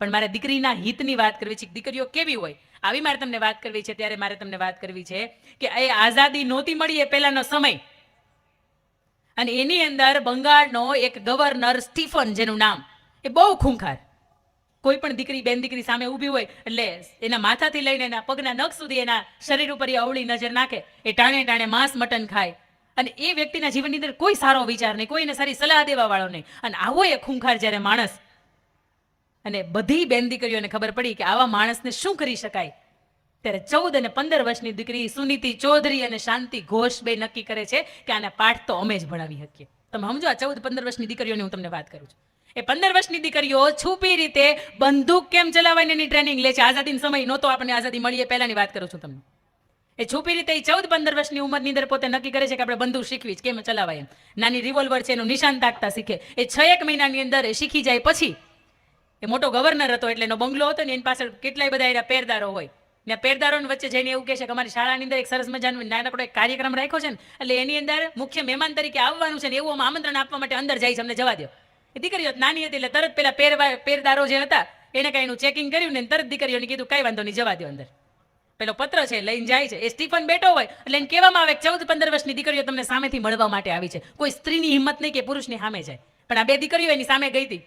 પણ મારે દીકરીના હિતની વાત કરવી છે. દીકરીઓ કેવી હોય આવી મારે તમને વાત કરવી છે. ત્યારે મારે તમને વાત કરવી છે કે એ આઝાદી નહોતી મળી એ પહેલાનો સમય, અને એની અંદર બંગાળનો એક ગવર્નર સ્ટીફન, જેનું નામ એ બહુ ખૂંખાર, કોઈ પણ દીકરી બેન દીકરી સામે ઊભી હોય એટલે એના માથાથી લઈને એના પગના નખ સુધી એના શરીર ઉપર એ અવળી નજર નાખે, એ ટાણે ટાણે માંસ મટન ખાય, અને એ વ્યક્તિના જીવનની અંદર કોઈ સારો વિચાર નહીં, કોઈને સારી સલાહ દેવા વાળો નહીં. અને આવો એ ખૂંખાર જ્યારે માણસ, અને બધી બેન દીકરીઓને ખબર પડી કે આવા માણસને શું કરી શકાય, ત્યારે 14 અને 15 વર્ષની દીકરી સુનીતિ ચૌધરી અને શાંતિ ઘોષ બે નક્કી કરે છે કે આના પાઠ તો અમે જ ભણાવી શકીએ. તમે સમજો, આ 14-15 વર્ષની દીકરીઓની હું તમને વાત કરું છું. એ 15 વર્ષની દીકરીઓ છુપી રીતે બંદૂક કેમ ચલાવવાની એની ટ્રેનિંગ લે છે. આઝાદીનો સમય નહોતો, આપણને આઝાદી મળી એ પહેલાની વાત કરું છું તમને. એ છુપી રીતે 14-15 વર્ષની ઉંમરની અંદર પોતે નક્કી કરે છે કે આપણે બંદૂક શીખવી જ કેમ ચલાવાય એમ. નાની રિવોલ્વર છે એનું નિશાન તાકતા શીખે. એ 6-1 મહિનાની અંદર એ શીખી જાય. પછી એ મોટો ગવર્નર હતો એટલે એનો બંગલો હતો ને એની પાછળ કેટલાય બધા એના પેરદારો હોય. ને પેરદારોની વચ્ચે જઈને એવું કહે છે કે અમારી શાળાની અંદર એક સરસ મજાનો નાનકડો એક કાર્યક્રમ રાખ્યો છે ને, એટલે એની અંદર મુખ્ય મહેમાન તરીકે આવવાનું છે ને, એવું આમંત્રણ આપવા માટે અંદર જાય છે, અમને જવા દો. એ દીકરીઓ નાની હતી એટલે તરત પેલા પેરદારો જે હતા એને કઈ એનું ચેકિંગ કર્યું ને તરત દીકરીઓને કીધું કઈ વાંધો નહીં, જવા દો અંદર. પેલો પત્ર છે લઈને જાય છે. એ સ્ટીફન બેઠો હોય એટલે એને કહેવામાં આવે 14-15 વર્ષની દીકરીઓ તમને સામેથી મળવા માટે આવી છે. કોઈ સ્ત્રીની હિંમત નહીં કે પુરુષની સામે જાય, પણ આ બે દીકરીઓ એની સામે ગઈ હતી.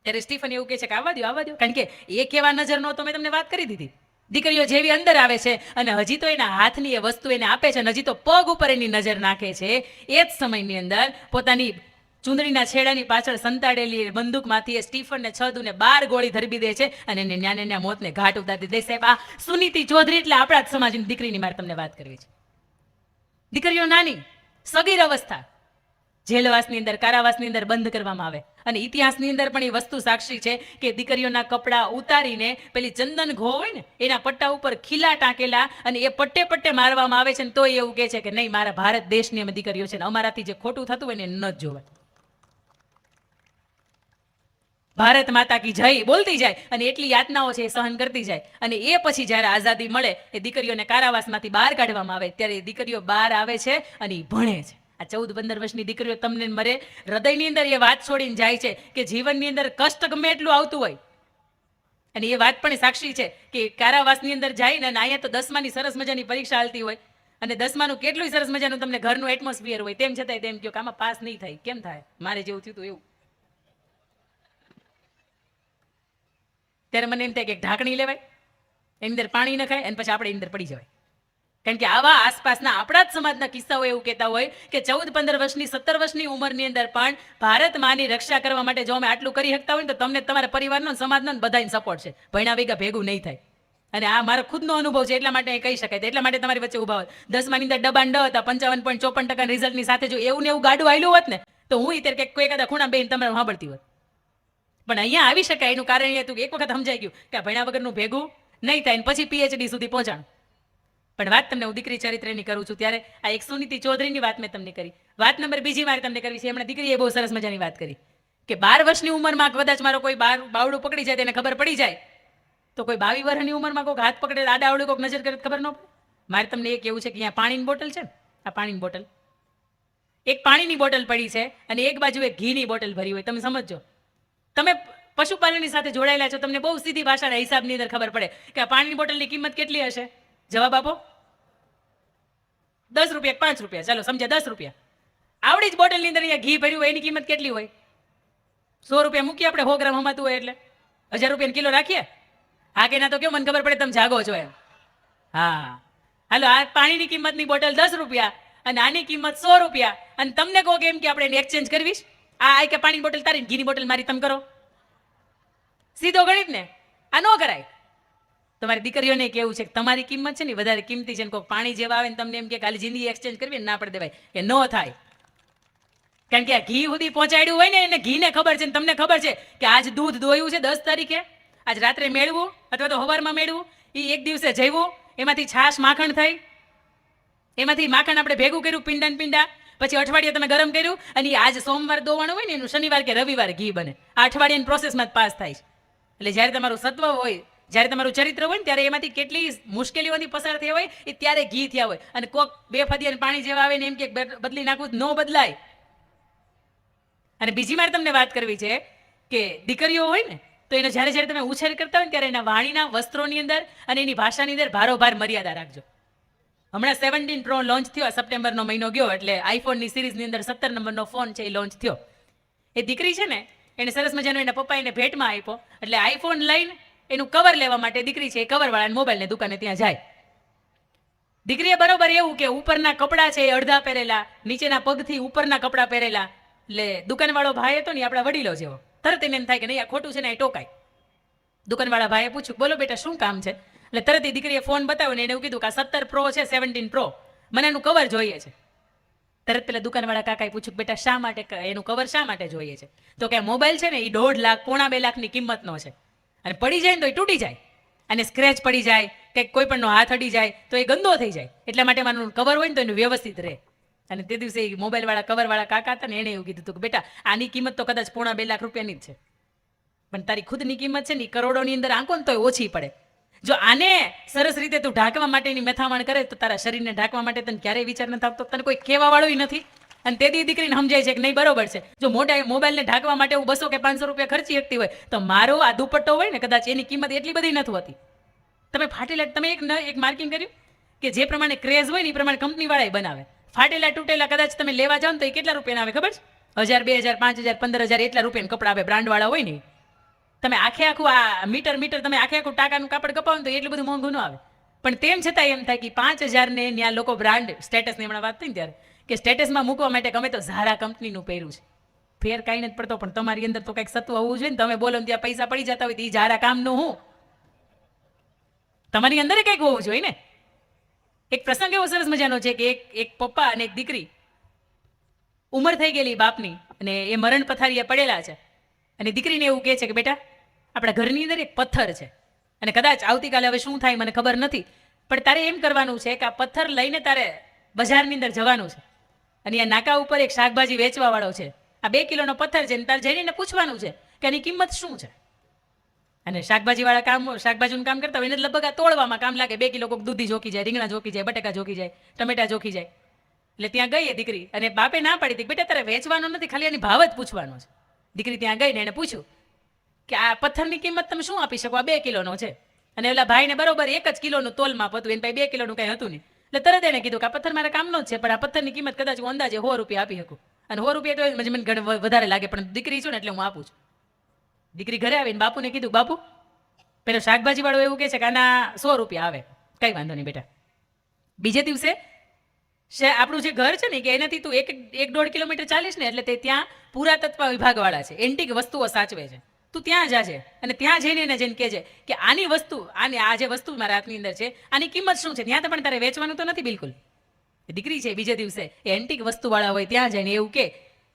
ત્યારે સ્ટીફન એવું કહે છે કે આવવા દો, કારણ કે એ કેવા નજર નો તો મેં તમને વાત કરી દીધી. દીકરીઓ જેવી અંદર આવે છે અને હજી તો એના હાથની એ વસ્તુ એને આપે છે અને હજી તો પગ ઉપર એની નજર નાખે છે, એ જ સમયની અંદર પોતાની ચૂંદડીના છેડાની પાછળ સંતાડેલી બંદૂકમાંથી એ સ્ટીફનને 6 દુને 12 ગોળી ધરબી દે છે અને એને ન્યાને મોતને ઘાટ ઉતારી દે. સાહેબ, આ સુનીતિ ચૌધરી એટલે આપણા જ સમાજની દીકરીની મારે તમને વાત કરવી છે. દીકરીઓ નાની સગીર અવસ્થા જેલવાસની અંદર, કારાવાસની અંદર બંધ કરવામાં આવે, અને ઇતિહાસની અંદર પણ એ વસ્તુ સાક્ષી છે કે દીકરીઓના કપડાં ઉતારીને પેલી ચંદન ઘો હોય ને એના પટ્ટા ઉપર ખીલા ટાંકેલા અને એ પટ્ટે પટ્ટે મારવામાં આવે છે. ને તો એવું કહે છે કે નહીં, મારા ભારત દેશની અમે દીકરીઓ છે ને અમારાથી જે ખોટું થતું હોય ને ન જ જોવાય. ભારત માતા કી જય બોલતી જાય અને એટલી યાતનાઓ છે એ સહન કરતી જાય. અને એ પછી જ્યારે આઝાદી મળે, એ દીકરીઓને કારાવાસમાંથી બહાર કાઢવામાં આવે, ત્યારે એ દીકરીઓ બહાર આવે છે અને એ ભણે છે. આ 14-15 વર્ષની દીકરીઓ તમને મરે હૃદયની અંદર એ વાત છોડીને જાય છે કે જીવનની અંદર કષ્ટ ગમે એટલું આવતું હોય, અને એ વાત પણ સાક્ષી છે કે કારાવાસની અંદર જાય ને અહીંયા તો 10માની સરસ મજાની પરીક્ષા હાલતી હોય અને 10માનું કેટલું સરસ મજાનું તમને ઘરનું એટમોસ્ફિયર હોય, તેમ છતાંય તેમ કહો કે આમાં પાસ નહીં થાય. કેમ થાય? મારે જેવું થયું હતું એવું. ત્યારે મને એમ થાય કે ઢાંકણી લેવાય, એની અંદર પાણી નખાય અને પછી આપણે એની અંદર પડી જવાય. કારણ કે આવા આસપાસના આપણા જ સમાજના કિસ્સાઓ એવું કહેતા હોય કે 14-15 વર્ષની 17 વર્ષની ઉંમરની અંદર પણ ભારત માની રક્ષા કરવા માટે જો અમે આટલું કરી શકતા હોય ને તો તમને તમારા પરિવારનો સમાજનો બધાને સપોર્ટ છે. ભણ્યા ભેગા ભેગું નહીં થાય. અને આ મારો ખુદનો અનુભવ છે, એટલા માટે કહી શકાય, એટલા માટે તમારી વચ્ચે ઉભા હોય. 10માની અંદર ડબાન ડ હતા, 55.54% રિઝલ્ટની સાથે જો એવું ને એવું ગાડું આવેલું હોત ને તો હું ત્યારે કોઈ એકાદા ખૂણા બેન તમારે સાંભળતી હોત. પણ અહીંયા આવી શકાય એનું કારણ એ હતું કે એક વખત સમજાઈ ગયું કે ભણ્યા વગરનું ભેગું નહીં થાય, ને પછી PhD સુધી પહોંચાણ. પણ વાત તમને હું દીકરી ચરિત્રની કરું છું ત્યારે આ એક સુનીતિ ચૌધરીની વાત મેં તમને કરી. વાત નંબર બીજી મારે તમને કરવી છે. એમણે દીકરીએ બહુ સરસ મજાની વાત કરી કે 12 વર્ષની ઉંમરમાં કદાચ મારો કોઈ બાવડું પકડી જાય તેને ખબર પડી જાય, તો કોઈ 22 વર્ષની ઉંમરમાં કોઈ હાથ પકડે આડા આવડે કોઈ નજર કરે ખબર ન પડે. મારે તમને એ કેવું છે કે અહીંયા પાણીની બોટલ છે ને, આ પાણીની બોટલ, એક પાણીની બોટલ પડી છે અને એક બાજુ એક ઘીની બોટલ ભરી હોય. તમે સમજો, તમે પશુપાલનની સાથે જોડાયેલા છો, તમને બહુ સીધી ભાષાના હિસાબની અંદર ખબર પડે કે આ પાણીની બોટલની કિંમત કેટલી હશે. જવાબ આપો. 10 રૂપિયા, 5 રૂપિયા, ચાલો સમજ્યા 10 રૂપિયા. આવડી જ બોટલની અંદર અહીંયા ઘી ભર્યું હોય એની કિંમત કેટલી હોય? 100 રૂપિયા મૂકીએ આપણે, 100 ગ્રામ હમાતું હોય એટલે 1000 રૂપિયાનો કિલો રાખીએ. હા કે ના? તો કેવું મને ખબર પડે તમે જાગો છો એમ. હા હાલો, આ પાણીની કિંમતની બોટલ 10 રૂપિયા અને આની કિંમત 100 રૂપિયા, અને તમને કહો કે એમ કે આપણે એક્સચેન્જ કરવીશ, આ કે પાણીની બોટલ તારી ઘીની બોટલ મારી, તમે કરો. સીધો ગણિત ને, આ ન કરાય. તમારી દીકરીઓને કેવું છે કે તમારી કિંમત છે ને વધારે કિંમતી છે, ને કોઈ પાણી જેવા આવે ને તમને એમ કે ખાલી જિંદગી એક્સચેન્જ કરવી ને ના પડે દેવાય, કે ન થાય. કારણ કે આ ઘી સુધી પહોંચાડ્યું હોય ને એને ઘીને ખબર છે ને તમને ખબર છે કે આજ દૂધ દોયું છે 10 તારીખે, આજ રાત્રે મેળવું અથવા તો સવારમાં મેળવું, એ એક દિવસે જઈવું, એમાંથી છાશ માખણ થઈ, એમાંથી માખણ આપણે ભેગું કર્યું પિંડા ને પિંડા, પછી અઠવાડિયે તમે ગરમ કર્યું અને આજ સોમવાર દોવાનું હોય ને એનું શનિવાર કે રવિવાર ઘી બને. આ અઠવાડિયાની પ્રોસેસમાં જ પાસ થાય છે. એટલે જ્યારે તમારું સત્વ હોય, જ્યારે તમારું ચરિત્ર હોય ને ત્યારે એમાંથી કેટલી મુશ્કેલીઓથી પસાર થયા હોય એ ત્યારે ઘી થયા હોય. અને કોક બે ફદિયા પાણી જેવા આવે ને એમ કે બદલી નાખવું ન બદલાય. અને બીજી મારે તમને વાત કરવી છે કે દીકરીઓ હોય ને તો તો એનો જ્યારે જ્યારે તમે ઉછેર કરતા હોય ને ત્યારે એના વાણીના વસ્ત્રોની અંદર અને એની ભાષાની અંદર ભારોભાર મર્યાદા રાખજો. હમણાં 17 Pro લોન્ચ થયો, સપ્ટેમ્બરનો મહિનો ગયો એટલે આઈફોનની સિરીઝની અંદર 17 નંબરનો ફોન છે એ લોન્ચ થયો. એ દીકરી છે ને એને સરસ મજાનો એના પપ્પા એને ભેટમાં આપ્યો, એટલે આઈફોન લઈને એનું કવર લેવા માટે દીકરી છે એ કવરવાળાને મોબાઈલની દુકાને ત્યાં જાય. દીકરીએ બરોબર એવું કે ઉપરના કપડાં છે એ અડધા પહેરેલા, નીચેના પગથી ઉપરના કપડાં પહેરેલા. એટલે દુકાનવાળો ભાઈ હતો ને આપણા વડીલો જેવો, તરત એને એમ થાય કે નહીં આ ખોટું છે ને એ ટોકાય. દુકાનવાળા ભાઈએ પૂછ્યું, બોલો બેટા શું કામ છે? એટલે તરત એ દીકરીએ ફોન બતાવ્યો ને એને એવું કીધું કે આ 17 Pro છે, 17 Pro, મને એનું કવર જોઈએ છે. તરત પેલા દુકાનવાળા કાકાએ પૂછ્યું, બેટા શા માટે એનું કવર શા માટે જોઈએ છે? તો કે મોબાઈલ છે ને એ 1.5 લાખ, 1.25 લાખની કિંમતનો છે, અને પડી જાય ને તો એ તૂટી જાય, અને સ્ક્રેચ પડી જાય કે કોઈ પણનો હાથ અડી જાય તો એ ગંદો થઈ જાય, એટલા માટે મારું કવર હોય ને તો એનું વ્યવસ્થિત રહે. અને તે દિવસે એ મોબાઈલવાળા કવરવાળા કાકા હતા ને એણે એવું કીધું હતું કે બેટા આની કિંમત તો કદાચ 1.25 લાખ રૂપિયાની જ છે, પણ તારી ખુદની કિંમત છે ને એ કરોડોની અંદર આંકો ને તો ઓછી પડે. જો આને સરસ રીતે તું ઢાંકવા માટેની મેથામણ કરે તો તારા શરીરને ઢાંકવા માટે તને ક્યારેય વિચાર નથી આવતો, તને કોઈ કહેવાવાળું નથી. અને તે દીકરીને સમજાય છે કે નહીં બરોબર છે, જો મોબાઈલને ઢાંકવા માટે હું 200 કે 500 રૂપિયા ખર્ચી શકતી હોય તો મારો આ દુપટ્ટો હોય ને કદાચ એની કિંમત એટલી બધી નથી હોતી. તમે ફાટેલા, તમે એક માર્કિંગ કર્યું કે જે પ્રમાણે ક્રેઝ હોય ને એ પ્રમાણે કંપનીવાળા બનાવે. ફાટેલા તૂટેલા કદાચ તમે લેવા જાઓ ને તો એ કેટલા રૂપિયાના આવે ખબર છે? 1000, 2000, 5000, 15000 એટલા રૂપિયાના કપડા આવે, બ્રાન્ડવાળા હોય ને. તમે આખું આ મીટર તમે આખું ટાકાનું કાપડ કપાવો તો એટલું બધું મોંઘું ન આવે, પણ તેમ છતાં એમ થાય કે 5000 ને ત્યાં લોકો બ્રાન્ડ સ્ટેટસની હમણાં વાત થઈ ને ત્યારે કે સ્ટેટસમાં મૂકવા માટે ગમે તો ઝારા કંપનીનું પહેર્યું છે. ફેર કાંઈ નથી પડતો, પણ તમારી અંદર તો કંઈક સત્વ હોવું જોઈએ ને. તમે બોલો ને ત્યાં પૈસા પડી જતા હોય તો એ ઝારા કામનું હું, તમારી અંદર કંઈક હોવું જોઈએ ને. એક પ્રસંગ એવો સરસ મજાનો છે કે એક પપ્પા અને એક દીકરી, ઉંમર થઈ ગયેલી બાપની, અને એ મરણ પથારીએ પડેલા છે, અને દીકરીને એવું કહે છે કે બેટા આપણા ઘરની અંદર એક પથ્થર છે, અને કદાચ આવતીકાલે હવે શું થાય મને ખબર નથી, પણ તારે એમ કરવાનું છે કે આ પથ્થર લઈને તારે બજારની અંદર જવાનું છે, અને આ નાકા ઉપર એક શાકભાજી વેચવાવાળો છે, આ 2 કિલોનો પથ્થર છે, તારે જઈને પૂછવાનું છે કે આની કિંમત શું છે. અને શાકભાજીવાળા શાકભાજીનું કામ કરતા હોય એને લગભગ આ તોડવામાં કામ લાગે. 2 કિલો કોઈક દૂધી જોકી જાય, રીંગણા જોકી જાય, બટાકા જોકી જાય, ટમેટા જોકી જાય. એટલે ત્યાં ગઈ એ દીકરી, અને બાપે ના પાડી હતી બેટા તારે વેચવાનો નથી, ખાલી એની ભાવ જ પૂછવાનો છે. દીકરી ત્યાં ગઈ ને એને પૂછ્યું કે આ પથ્થરની કિંમત તમે શું આપી શકો? આ 2 કિલોનો છે. અને ઓલા ભાઈને બરોબર 1 જ કિલોનું તોલમાપ હતું, એને પાસે 2 કિલોનું કંઈ હતું નહીં. એટલે તરત એને કીધું કે આ પથ્થર મારા કામનો જ છે, પણ આ પથ્થરની કિંમત કદાચ હું અંદાજે 100 રૂપિયા આપી શકું, અને 100 રૂપિયા તો મને ઘણું વધારે લાગે, પણ દીકરી છું ને એટલે હું આપું છું. દીકરી ઘરે આવીને બાપુને કીધું, બાપુ પેલો શાકભાજીવાળો એવું કહે છે કે આના 100 રૂપિયા આવે. કંઈ વાંધો નહીં બેટા. બીજે દિવસે આપણું જે ઘર છે ને કે એનાથી તું 1-1.5 કિલોમીટર ચાલીશ ને એટલે તે ત્યાં પુરાતત્વ વિભાગવાળા છે, એન્ટિક વસ્તુઓ સાચવે છે, તું ત્યાં જાજે, અને ત્યાં જઈને એને જઈને કહેજે કે આની વસ્તુ, આ જે વસ્તુ મારા હાથની અંદર છે આની કિંમત શું છે. ત્યાં તો પણ તારે વેચવાનું તો નથી બિલકુલ. દીકરી છે બીજે દિવસે એ એન્ટિક વસ્તુવાળા હોય ત્યાં જઈને એવું કે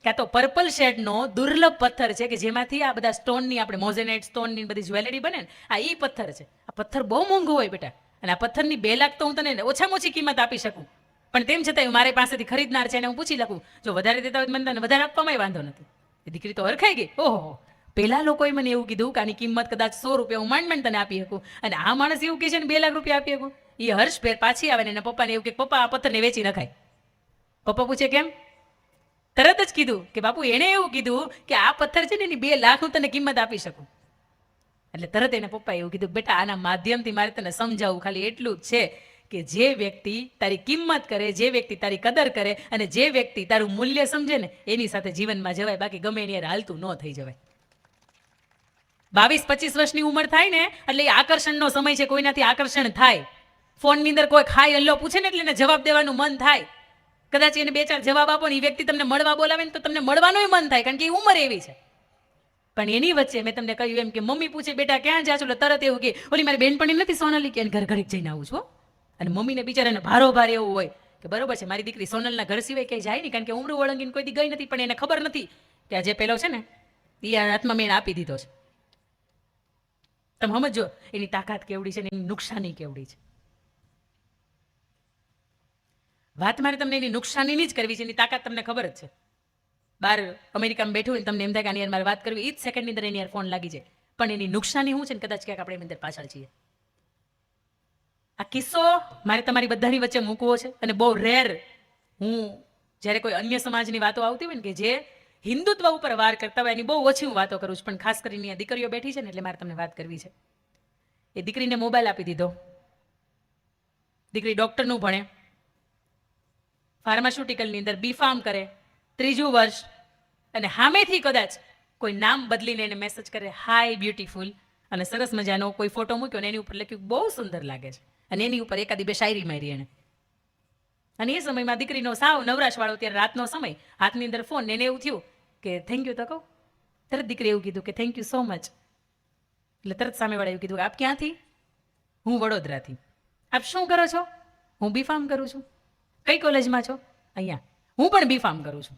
આ તો પર્પલ શેડનો દુર્લભ પથ્થર છે કે જેમાંથી આ બધા સ્ટોનની, આપણે મોઝેનાઇટ સ્ટોનની બધી જ્વેલરી બને ને, આ ઈ પથ્થર છે. આ પથ્થર બહુ મોંઘું હોય બેટા, અને આ પથ્થરની 2 લાખ તો હું તને ઓછામાં ઓછી કિંમત આપી શકું, પણ તેમ છતાં મારી પાસેથી ખરીદનાર છે એને હું પૂછી લખું, જો વધારે દેતા હોય મને તને વધારે આપવામાં વાંધો નથી. એ દીકરી તો હરખાઈ ગઈ. ઓહો, પેલા લોકોએ મને એવું કીધું કે આની કિંમત કદાચ 100 રૂપિયા હું માંડ તને આપી શકું, અને આ માણસ એવું કહે છે ને 2 લાખ રૂપિયા આપી શકું. એ હર્ષભેર પાછી આવે ને એના પપ્પાને એવું કે પપ્પા આ પથ્થરને વેચી નખાય. પપ્પા પૂછે કેમ? તરત જ કીધું કે બાપુ એણે એવું કીધું કે આ પથ્થર છે ને એની 2 લાખ હું તને કિંમત આપી શકું. એટલે તરત એને પપ્પાએ એવું કીધું બેટા આના માધ્યમથી મારે તને સમજાવવું ખાલી એટલું જ છે કે જે વ્યક્તિ તારી કિંમત કરે, જે વ્યક્તિ તારી કદર કરે, અને જે વ્યક્તિ તારું મૂલ્ય સમજે ને એની સાથે જીવનમાં જવાય, બાકી ગમે એની હાલતું ન થઈ જવાય. 22-25 વર્ષની ઉંમર થાય ને એટલે એ આકર્ષણનો સમય છે, કોઈનાથી આકર્ષણ થાય. ફોનની અંદર કોઈ ખાય હલ્લો પૂછે ને એટલે એને જવાબ દેવાનું મન થાય. કદાચ એને 2-4 જવાબ આપો ને એ વ્યક્તિ તમને મળવા બોલાવે ને તો તમને મળવાનું મન થાય, કારણ કે એ ઉંમર એવી છે. પણ એની વચ્ચે મેં તમને કહ્યું એમ કે મમ્મી પૂછે બેટા ક્યાં જા છો, તરત એવું કે ઓલી મારી બેનપણી નથી સોનાલી કે ઘર ઘડીક જઈને આવું છું. અને મમ્મીને બિચારાને ભારોભાર એવું હોય કે બરોબર છે મારી દીકરી સોનલના ઘર સિવાય ક્યાંય જાય નહીં, કારણ કે ઉમરું વળંગીને કોઈ દી ગઈ નથી, પણ એને ખબર નથી કે આ જે પેલો છે ને એ હાથમાં મેં આપી દીધો છે. તમે સમજો એની તાકાત કેવડી છે ને એની નુકસાની કેવડી છે. વાત મારે તમને એની નુકસાનીની જ કરવી છે, એની તાકાત તમને ખબર જ છે. બહાર અમેરિકામાં બેઠું હોય તમને એમ થાય કે આની યાર મારે વાત કરવી, એ જ સેકન્ડની અંદર એની યાર ફોન લાગી જાય, પણ એની નુકસાની શું છે ને કદાચ ક્યાંક આપણે એની અંદર પાછળ છીએ. આ કિસ્સો મારે તમારી બધાની વચ્ચે મૂકવો છે, અને બહુ રેર હું જ્યારે કોઈ અન્ય સમાજની વાતો આવતી હોય ને કે જે હિન્દુત્વ ઉપર વાર કરતા હોય એની બહુ ઓછી હું વાતો કરું છું, પણ ખાસ કરીને દીકરીઓ બેઠી છે ને એટલે મારે તમને વાત કરવી છે. એ દીકરીને મોબાઈલ આપી દીધો, દીકરી ડોક્ટરનું ભણે, ફાર્માસ્યુટિકલની અંદર B.Pharm કરે, 3જું વર્ષ, અને સામેથી કદાચ કોઈ નામ બદલીને એને મેસેજ કરે, હાય બ્યુટીફુલ, અને સરસ મજાનો કોઈ ફોટો મૂક્યો ને એની ઉપર લખ્યું બહુ સુંદર લાગે છે, અને એની ઉપર એકાદી બે શાયરી મારી એને. અને એ સમયમાં દીકરીનો સાવ નવરાશવાળો, ત્યારે રાતનો સમય, હાથની અંદર ફોન, એને એવું થયું કે થેન્ક યુ તો કહું. તરત દીકરી એવું કીધું કે થેન્ક યુ સો મચ. એટલે તરત સામેવાળા એવું કીધું કે આપ ક્યાંથી? હું વડોદરાથી. આપ શું કરો છો? હું B.Pharm કરું છું. કઈ કોલેજમાં છો? અહીંયા. હું પણ B.Pharm કરું છું.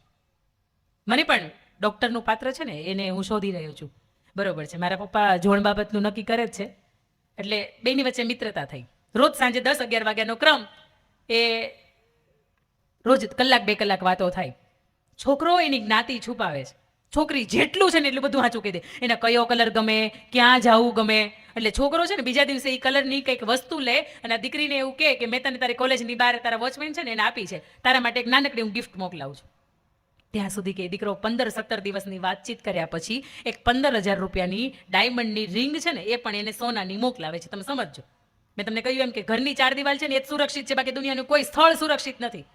મને પણ ડૉક્ટરનું પાત્ર છે ને એને હું શોધી રહ્યો છું. બરોબર છે, મારા પપ્પા જોણ બાબતનું નક્કી કરે જ છે, એટલે બેની વચ્ચે મિત્રતા થઈ. રોજ સાંજે 10-11 વાગ્યાનો ક્રમ, એ રોજ કલાક 2 કલાક વાતો થાય. છોકરો એની જ્ઞાતિ છુપાવે છે, છોકરી જેટલું છે ને એટલું બધું સાચું કહી દે. એને કયો કલર ગમે, ક્યાં જવું ગમે, એટલે છોકરો છે ને બીજા દિવસે એ કલરની કંઈક વસ્તુ લે અને આ દીકરીને એવું કહે કે મેં તને તારી કોલેજની બહાર તારા વોચમેન છે ને એને આપી છે, તારા માટે એક નાનકડી હું ગિફ્ટ મોકલાવું છું. ત્યાં સુધી કે દીકરો 15-17 દિવસની વાતચીત કર્યા પછી એક 15,000 રૂપિયાની ડાયમંડની રિંગ છે ને એ પણ એને સોનાની મોકલાવે છે. તમે સમજજો, મેં તમને કહ્યું એમ કે ઘરની 4 દિવાલ છે ને એ જ સુરક્ષિત છે, બાકી દુનિયાનું કોઈ સ્થળ સુરક્ષિત નથી.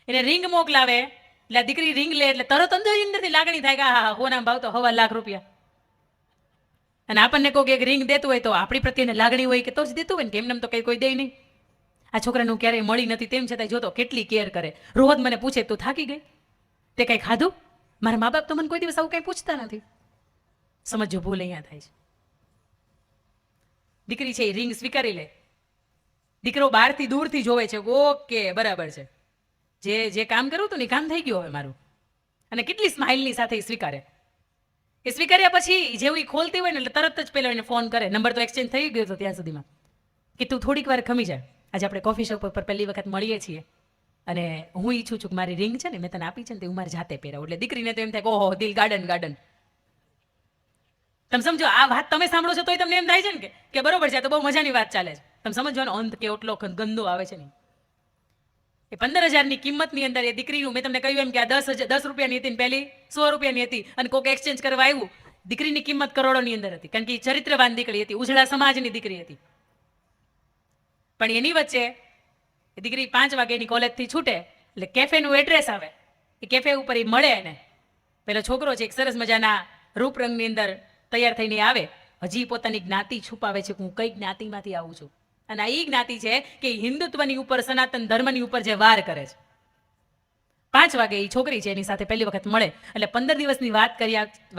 એને રિંગ મોકલાવે એટલે આ દીકરી રિંગ લે એટલે તરત અંદરથી લાગણી થાય કે હા હોના ભાવ તો ₹1.25 લાખ. અને આપણને કોઈ એક રિંગ દેતું હોય તો આપણી પ્રત્યેને લાગણી હોય કે તો જ દેતું હોય ને, કે એમને તો કઈ કોઈ દે નહીં. આ છોકરાનું ક્યારેય મળી નથી, તેમ છતાં જોતો કેટલી કેર કરે. રોજ મને પૂછે તું થાકી ગઈ, તે કંઈ ખાધું? મારા મા બાપ તો મને કોઈ દિવસ આવું કંઈ પૂછતા નથી. સમજો, ભૂલ અહીંયા થાય છે. દીકરી છે એ રિંગ સ્વીકારી લે, દીકરો બહારથી દૂરથી જોવે છે, ઓકે બરાબર છે, જે કામ કરવું હતું ને કામ થઈ ગયું હવે મારું. અને કેટલી સ્માઇલની સાથે એ સ્વીકારે. એ સ્વીકાર્યા પછી જેવું એ ખોલતી હોય ને એટલે તરત જ પેલો એને ફોન કરે. નંબર તો એક્સચેન્જ થઈ ગયો હતો ત્યાં સુધીમાં, કે તું થોડીક વાર ખમી જાય, આજે આપણે કોફી શોપ ઉપર પહેલી વખત મળીએ છીએ, અને હું ઈચ્છું છું કે મારી રિંગ છે ને મેં તને આપી છે ને તે હું મારી જાતે પહેરાવું. એટલે દીકરીને તો એમ થાય કે ઓહો દિલ ગાર્ડન ગાર્ડન. તમે સમજો, આ વાત તમે સાંભળો છો તોય તમને એમ થાય છે ને કે બરોબર છે, આ તો બહુ મજાની વાત ચાલે છે. તમે સમજવાનો અંત કેટલો ગંદો આવે છે ને. એ 15,000ની કિંમતની અંદર એ દીકરીનું, મેં તમને કહ્યું એમ કે આ 10 રૂપિયાની હતી ને પહેલી 100 રૂપિયાની હતી, અને કોઈક એક્સચેન્જ કરવા આવ્યું, દીકરીની કિંમત કરોડોની અંદર હતી, કારણ કે એ ચરિત્રવાન દીકરી હતી, ઉજળા સમાજની દીકરી હતી. પણ એની વચ્ચે એ દીકરી 5 વાગ્યાની કોલેજથી છૂટે એટલે કેફેનું એડ્રેસ આવે, એ કેફે ઉપર એ મળે એને. પેલો છોકરો છે એક સરસ મજાના રૂપરંગની અંદર તૈયાર થઈને આવે, હજી પોતાની જ્ઞાતિ છુપાવે છે કે હું કઈ જ્ઞાતિમાંથી આવું છું. અને આ એ જ્ઞાતિ છે કે હિન્દુત્વની ઉપર, સનાતન ધર્મની ઉપર જે વાર કરે છે. 5 વાગે એ છોકરી છે એની સાથે પહેલી વખત મળે એટલે 15 દિવસની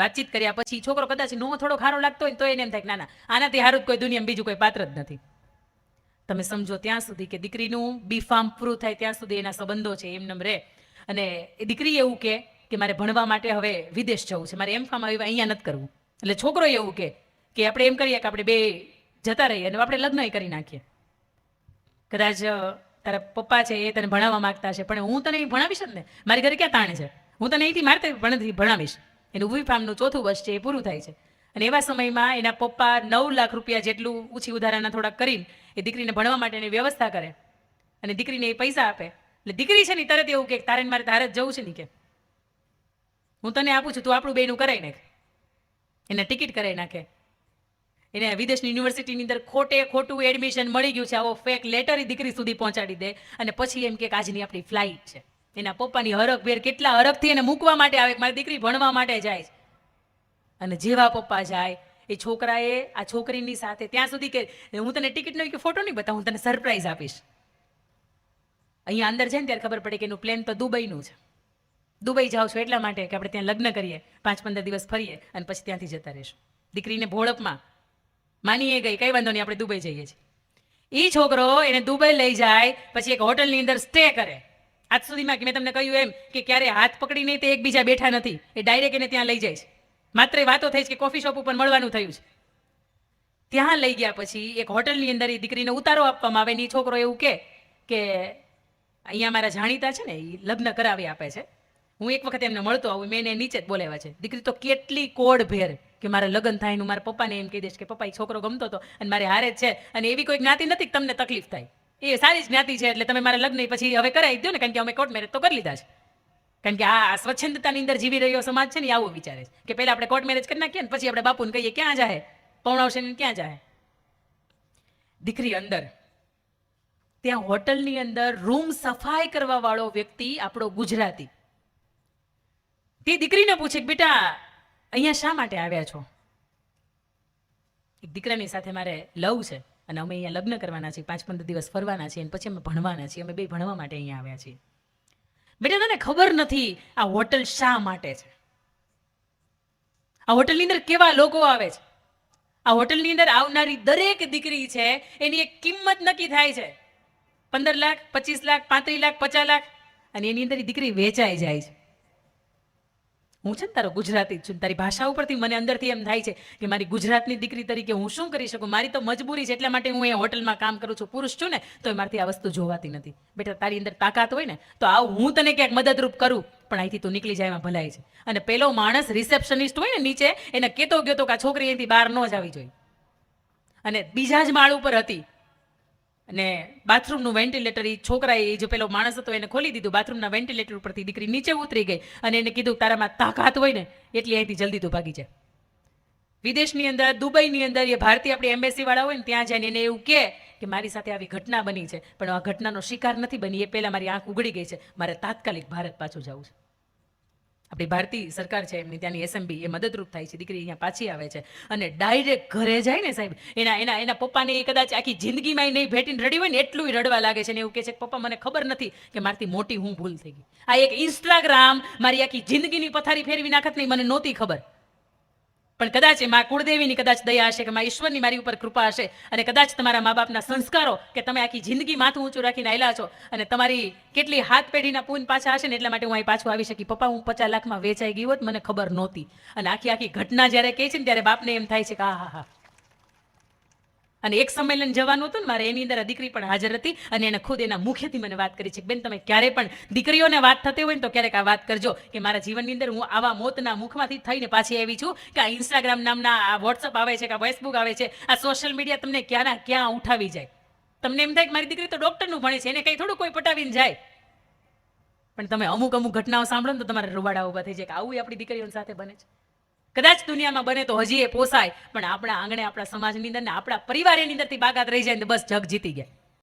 વાતચીત કર્યા પછી છોકરો કદાચ નો થોડો ખારો લાગતો હોય તો એને એમ થાય કે ના ના, આનાથી સારું જ કોઈ દુનિયામાં બીજું કોઈ પાત્ર જ નથી. તમે સમજો ત્યાં સુધી કે દીકરીનું B.Pharm પૂરું થાય ત્યાં સુધી એના સંબંધો છે એમને રહે. અને એ દીકરી એવું કે મારે ભણવા માટે હવે વિદેશ જવું છે, મારે M.Pharm અહીંયા નથી કરવું. એટલે છોકરો એવું કે આપણે એમ કરીએ કે આપણે બે જતા રહીએ અને આપણે લગ્ન કરી નાખીએ. કદાચ તારા પપ્પા છે એ તને ભણાવવા માંગતા છે, પણ હું તને ભણાવીશ જ ને, મારી ઘરે ક્યાં તાણે છે, હું તને અહીંથી મારતે ભણાવીશ. એનું B.Pharmનું 4થું વર્ષ છે એ પૂરું થાય છે. અને એવા સમયમાં એના પપ્પા 9 લાખ રૂપિયા જેટલું ઊંચી ઉધારાના થોડાક કરીને એ દીકરીને ભણવા માટેની વ્યવસ્થા કરે અને દીકરીને એ પૈસા આપે. એટલે દીકરી છે ને તરત એવું કે તારે મારે તારે જ જવું છે ને, કે હું તને આપું છું, તું આપણું બેનું કરાવી નાખ. એને ટિકિટ કરાવી નાખે. એને વિદેશની યુનિવર્સિટીની અંદર ખોટું એડમિશન મળી ગયું છે, આવો ફેક લેટર દીકરી સુધી પહોંચાડી દે. અને પછી એમ કે આજની આપણી ફ્લાઇટ છે. એના પપ્પાની હરખભેર કેટલા હરખથી એને મૂકવા માટે આવે, મારી દીકરી ભણવા માટે જાય. અને જેવા પપ્પા જાય એ છોકરાએ આ છોકરીની સાથે ત્યાં સુધી કે હું તને ટિકિટનો કે ફોટો નહીં બતાવું, હું તને સરપ્રાઈઝ આપીશ. અહીંયા અંદર છે ને ત્યારે ખબર પડે કે એનું પ્લેન તો દુબઈનું છે. દુબઈ જાઓ છો એટલા માટે કે આપણે ત્યાં લગ્ન કરીએ, 5-15 દિવસ ફરીએ અને પછી ત્યાંથી જતા રહીશું. દીકરીને ભોળપમાં માનીએ ગઈ, કઈ વાંધો નહીં, આપણે દુબઈ જઈએ છીએ. એ છોકરો એને દુબઈ લઈ જાય, પછી એક હોટલની અંદર સ્ટે કરે. આજ સુધીમાં મેં તમને કહ્યું એમ કે ક્યારે હાથ પકડીને તે એકબીજા બેઠા નથી, એ ડાયરેક્ટ એને ત્યાં લઈ જાય છે. માત્ર એ વાતો થઈ છે કે કોફી શોપ ઉપર મળવાનું થયું છે. ત્યાં લઈ ગયા પછી એક હોટલની અંદર એ દીકરીને ઉતારો આપવામાં આવે ને એ છોકરો એવું કે અહીંયા મારા જાણીતા છે ને એ લગ્ન કરાવી આપે છે, હું એક વખત એમને મળતો આવું, મેં એને નીચે જ બોલાવ્યા છે. દીકરી તો કેટલી કોડ ભેર કે મારે લગ્ન થાય, હું મારા પપ્પાને એમ કહી દઈશ કે પપ્પા એ છોકરો ગમતો હતો અને મારે હારે જ છે, અને એવી કોઈ જ્ઞાતિ નથી કે તમને તકલીફ થાય, એ સારી જ જ્ઞાતિ છે એટલે તમે મારા લગ્ન પછી હવે કરાવી દો ને, કારણ કે અમે કોર્ટ મેરેજ તો કરી લીધા છે. કારણ કે આ સ્વચ્છંદતાની અંદર જીવી રહ્યો સમાજ છે ને એ આવું વિચારે છે કે પહેલા આપણે કોર્ટ મેરેજ કરી નાખીએ ને પછી આપણે બાપુને કહીએ ક્યાં જાય પૌણાવશે ને ક્યાં જાય. દીકરી અંદર ત્યાં હોટલની અંદર રૂમ સફાઈ કરવા વાળો વ્યક્તિ આપણો ગુજરાતી તે દીકરીને પૂછે કે બેટા અહીંયા શા માટે આવ્યા છો? એક દીકરાની સાથે મારે લવ છે અને અમે અહીંયા લગ્ન કરવાના છીએ, 5-15 દિવસ ફરવાના છીએ અને પછી અમે ભણવાના છીએ, અમે બે ભણવા માટે અહીંયા આવ્યા છીએ. બેટા તને ખબર નથી આ હોટલ શા માટે છે? આ હોટલની અંદર કેવા લોકો આવે છે? આ હોટલની અંદર આવનારી દરેક દીકરી છે એની એક કિંમત નક્કી થાય છે. 15 લાખ, 25 લાખ, 35 લાખ, 50 લાખ, અને એની અંદર દીકરી વેચાઈ જાય છે. હું છે ને તારો ગુજરાતી છું, તારી ભાષા ઉપરથી મને અંદરથી એમ થાય છે કે મારી ગુજરાતની દીકરી તરીકે હું શું કરી શકું? મારી તો મજબૂરી છે, એટલા માટે હું અહીંયા હોટલમાં કામ કરું છું. પુરુષ છું ને તો મારાથી આ વસ્તુ જોવાતી નથી. બેટા તારી અંદર તાકાત હોય ને તો આવ, હું તને ક્યાંક મદદરૂપ કરું, પણ અહીંથી તું નીકળી જાય એમાં ભલાઈ છે. અને પેલો માણસ રિસેપ્શનિસ્ટ હોય ને નીચે, એને કહેતો ગયો તો કે આ છોકરી અહીંથી બહાર ન જ આવી જોઈએ. અને બીજા જ માળ ઉપર હતી અને બાથરૂમનું વેન્ટિલેટર, એ છોકરા, એ જે પેલો માણસ હતો એને ખોલી દીધું. બાથરૂમના વેન્ટિલેટર ઉપરથી દીકરી નીચે ઉતરી ગઈ અને એને કીધું તારામાં તાકાત હોય ને એટલી અહીંથી જલ્દી તું ભાગી જાય. વિદેશની અંદર, દુબઈની અંદર એ ભારતીય આપણી એમ્બેસી વાળા હોય ને ત્યાં જઈને એને એવું કહે કે મારી સાથે આવી ઘટના બની છે, પણ આ ઘટનાનો શિકાર નથી બની, એ પહેલા મારી આંખ ઉગડી ગઈ છે, મારે તાત્કાલિક ભારત પાછું જવું છે. આપણી ભારતીય સરકાર છે એમની ત્યાંની એસએમબી એ મદદરૂપ થાય છે, દીકરી અહીંયા પાછી આવે છે અને ડાયરેક્ટ ઘરે જાય ને સાહેબ, એના પપ્પાને એ કદાચ આખી જિંદગીમાં નહીં ભેટીને રડી હોય ને એટલું રડવા લાગે છે ને એવું કહે છે કે પપ્પા મને ખબર નથી કે મારથી મોટી હું ભૂલ થઈ ગઈ. આ એક ઇન્સ્ટાગ્રામ મારી આખી જિંદગીની પથારી ફેરવી નાખત નહીં, મને નહોતી ખબર. પણ કદાચ માં કુળદેવીની કદાચ દયા હશે કે માં ઈશ્વરની મારી ઉપર કૃપા હશે અને કદાચ તમારા મા બાપના સંસ્કારો કે તમે આખી જિંદગી માથું ઊંચું રાખીને આયલા છો અને તમારી કેટલી હાથ પેઢીના પૂન પાછા હશે ને એટલા માટે હું અહીં પાછું આવી શકી. પપ્પા હું 50 લાખમાં વેચાઈ ગઈ હોત, મને ખબર નહોતી. અને આખી ઘટના જ્યારે કહે છે ને ત્યારે બાપને એમ થાય છે કે હા હા હા. અને એક સંમેલન જવાનું હતું ને મારે, એની અંદર આ દીકરી પણ હાજર હતી અને એને ખુદ એના મુખેથી મને વાત કરી છે કે બેન તમે ક્યારે પણ દીકરીઓને વાત થતી હોય ને તો ક્યારેક આ વાત કરજો કે મારા જીવનની અંદર હું આવા મોતના મુખમાંથી થઈને પાછી આવી છું કે આ ઇન્સ્ટાગ્રામ નામના આ વોટ્સઅપ આવે છે કે ફેસબુક આવે છે, આ સોશિયલ મીડિયા તમને ક્યાંના ક્યાં ઉઠાવી જાય. તમને એમ થાય કે મારી દીકરી તો ડોક્ટરનું ભણે છે, એને કંઈ થોડું કોઈ પટાવીને જાય. પણ તમે અમુક ઘટનાઓ સાંભળો ને તો તમારે રૂવાડા ઊભા થઈ જાય કે આવું આપણી દીકરીઓ સાથે બને છે. કદાચ દુનિયામાં બને તો હજી એ પોસાય, પણ આપણા આંગણે, આપણા સમાજની અંદર ને આપણા પરિવારની અંદરથી બાકાત રહી જાય ને બસ જગ જીતી ગયા.